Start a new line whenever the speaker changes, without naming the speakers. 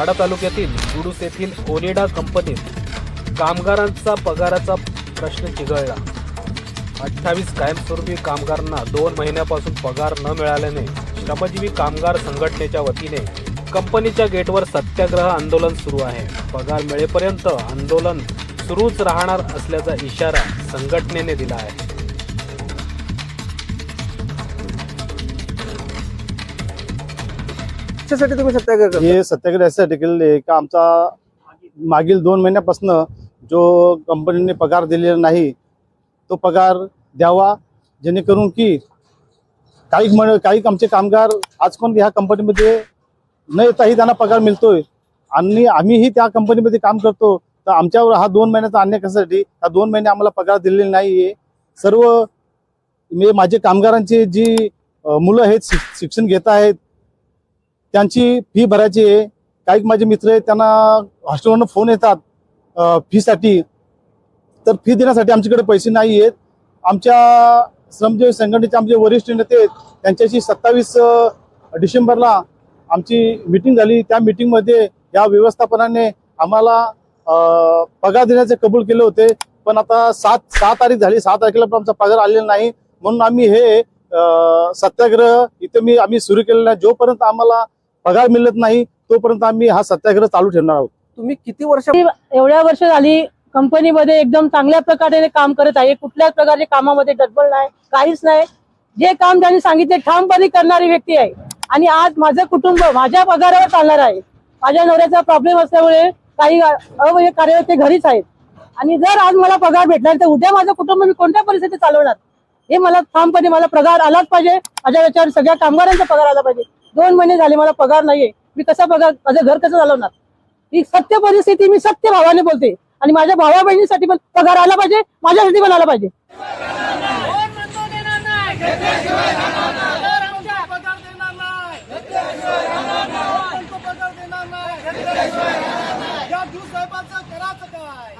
वाडा तालुक्यातील गुडूस येथील ओनिडा कंपनीत कामगारांचा पगाराचा प्रश्न चिघळला। 28 कायमस्वरूपी कामगारांना 2 महिन्यापासून पगार न मिळाल्याने श्रमजीवी कामगार संघटनेच्या वतीने कंपनीच्या गेटवर सत्याग्रह आंदोलन सुरू आहे। पगार मिळेपर्यंत आंदोलन सुरूच राहणार असल्याचा इशारा संघटनेने दिला आहे।
तुम्ही सत्याग्रह करता?
हे सत्याग्रह यासाठी केलेले का आमचा मागील 2 महिन्यापासून जो कंपनीने पगार दिलेला नाही तो पगार द्यावा, जेणेकरून की काही आमचे कामगार आज कोण ह्या कंपनीमध्ये न येताही त्यांना पगार मिळतोय आणि आम्हीही त्या कंपनीमध्ये काम करतो। तर आमच्यावर हा 2 महिन्याचा अन्याय कशासाठी? हा 2 महिने आम्हाला पगार दिलेले नाहीये। सर्व माझे कामगारांची जी मुलं आहेत शिक्षण घेत आहेत त्यांची फी भरायची आहे। काही माझे मित्र आहेत त्यांना हॉस्टेलवरून फोन येतात फीसाठी, तर फी देण्यासाठी आमच्याकडे पैसे नाही आहेत। आमच्या श्रमजीवी संघटनेचे आमचे वरिष्ठ नेते आहेत त्यांच्याशी 27 डिसेंबरला आमची मीटिंग झाली। त्या मीटिंगमध्ये या व्यवस्थापनाने आम्हाला पगार देण्याचे कबूल केले होते, पण आता 6 तारीख झाली, 6 तारखेला पण आमचा पगार आलेला नाही। म्हणून आम्ही हे सत्याग्रह इथे आम्ही सुरू केलेला आहे। जोपर्यंत आम्हाला पगार मिळत नाही तोपर्यंत आम्ही हा सत्याग्रह चालू ठेवणार आहोत।
तुम्ही किती वर्ष?
एवढ्या वर्ष झाली कंपनीमध्ये एकदम चांगल्या प्रकारे काम करत आहे। कुठल्याच प्रकारच्या कामामध्ये डबल नाही, काहीच नाही। जे काम त्यांनी सांगितले ठामपणे करणारी व्यक्ती आहे आणि आज माझं कुटुंब माझ्या पगारावर चालणार आहे। माझ्या नवऱ्याचा प्रॉब्लेम असल्यामुळे काही अवयव कार्यकर्ते घरीच आहेत आणि जर आज मला पगार भेटला तर उद्या माझं कुटुंब मी कोणत्या परिस्थितीत चालवणार हे मला ठामपणे मला पगार आलाच पाहिजे। माझ्या याच्यावर सगळ्या कामगारांचा पगार आला पाहिजे। 2 महिने झाले मला पगार नाहीये, मी कसा पगार माझं घर कसं चालवणार? ही सत्य परिस्थिती मी सत्य भावाने बोलते आणि माझ्या भावा बहिणीसाठी पण पगार आला पाहिजे, माझ्यासाठी पण आला पाहिजे।
करायचं काय?